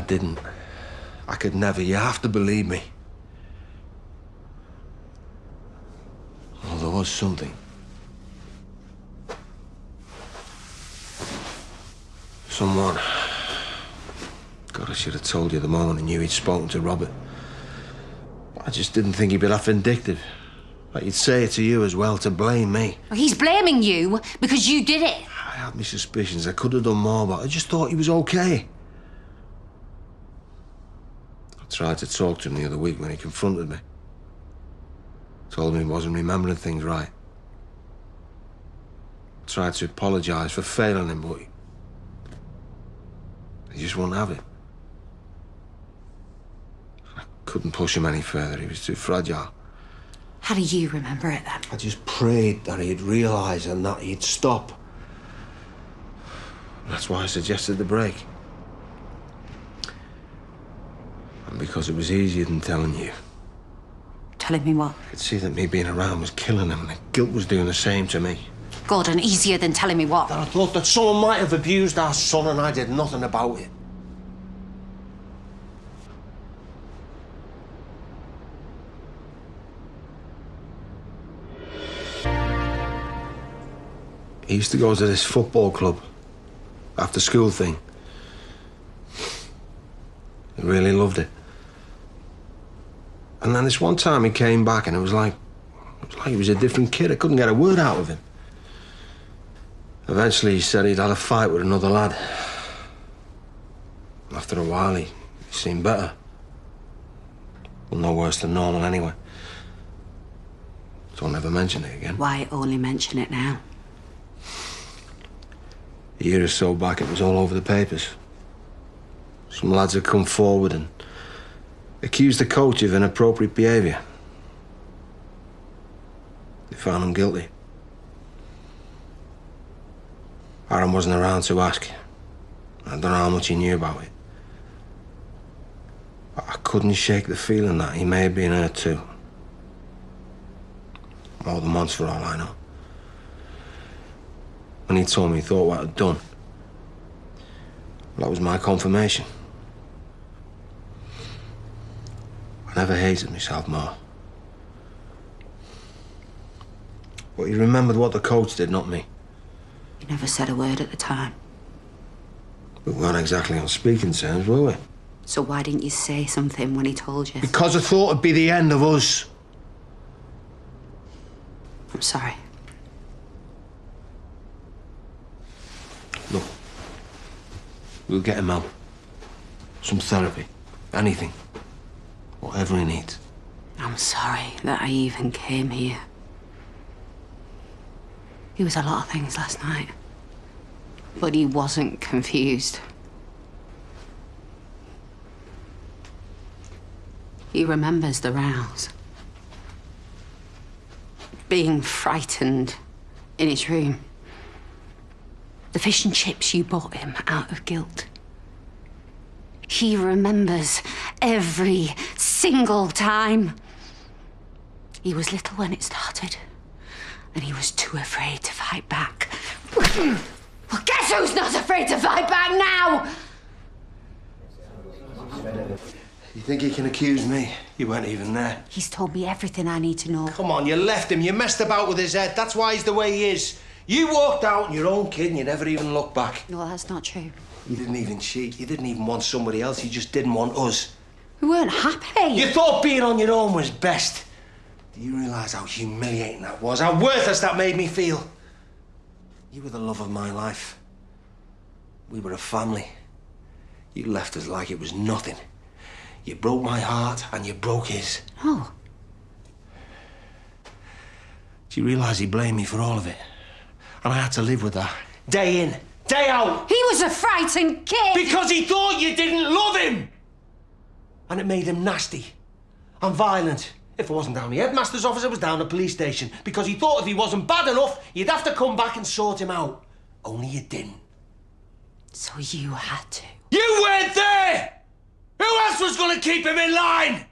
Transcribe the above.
didn't. I could never. You have to believe me. Oh, there was something. Someone. God, I should have told you the moment I knew he'd spoken to Robert. I just didn't think he'd be that vindictive. Like he'd say it to you as well, to blame me. Well, he's blaming you because you did it. I had my suspicions. I could have done more, but I just thought he was okay. I tried to talk to him the other week when he confronted me. Told me he wasn't remembering things right. I tried to apologise for failing him, but he just wouldn't have it. I couldn't push him any further. He was too fragile. How do you remember it then? I just prayed that he'd realise and that he'd stop. That's why I suggested the break. And because it was easier than telling you. Telling me what? I could see that me being around was killing him, and the guilt was doing the same to me. Gordon, easier than telling me what? That I thought that someone might have abused our son and I did nothing about it. He used to go to this football club, after school thing. He really loved it. And then this one time he came back and it was like he was a different kid. I couldn't get a word out of him. Eventually he said he'd had a fight with another lad. After a while he seemed better. Well, no worse than normal anyway. Don't ever mention it again. Why only mention it now? A year or so back, it was all over the papers. Some lads had come forward and accused the coach of inappropriate behaviour. They found him guilty. Aaron wasn't around to ask. I don't know how much he knew about it. But I couldn't shake the feeling that he may have been hurt too. More than once, for all I know. When he told me he thought what I'd done, that was my confirmation. I never hated myself more. But he remembered what the coach did, not me. You never said a word at the time. We weren't exactly on speaking terms, were we? So why didn't you say something when he told you? Because I thought it'd be the end of us. I'm sorry. Look, we'll get him out. Some therapy. Anything. Whatever he needs. I'm sorry that I even came here. He was a lot of things last night. But he wasn't confused. He remembers the rows. Being frightened in his room. The fish and chips you bought him out of guilt. He remembers every single time. He was little when it started, and he was too afraid to fight back. Well, guess who's not afraid to fight back now? You think he can accuse me? You weren't even there. He's told me everything I need to know. Come on, you left him. You messed about with his head. That's why he's the way he is. You walked out on your own kid and you never even looked back. No, that's not true. You didn't even cheat. You didn't even want somebody else. You just didn't want us. We weren't happy. You thought being on your own was best. Do you realise how humiliating that was? How worthless that made me feel? You were the love of my life. We were a family. You left us like it was nothing. You broke my heart and you broke his. Oh. Do you realise he blamed me for all of it? And I had to live with that. Day in, day out. He was a frightened kid. Because he thought you didn't love him. And it made him nasty and violent. If it wasn't down the headmaster's office, it was down the police station. Because he thought if he wasn't bad enough, you'd have to come back and sort him out. Only you didn't. So you had to. You weren't there! Who else was going to keep him in line?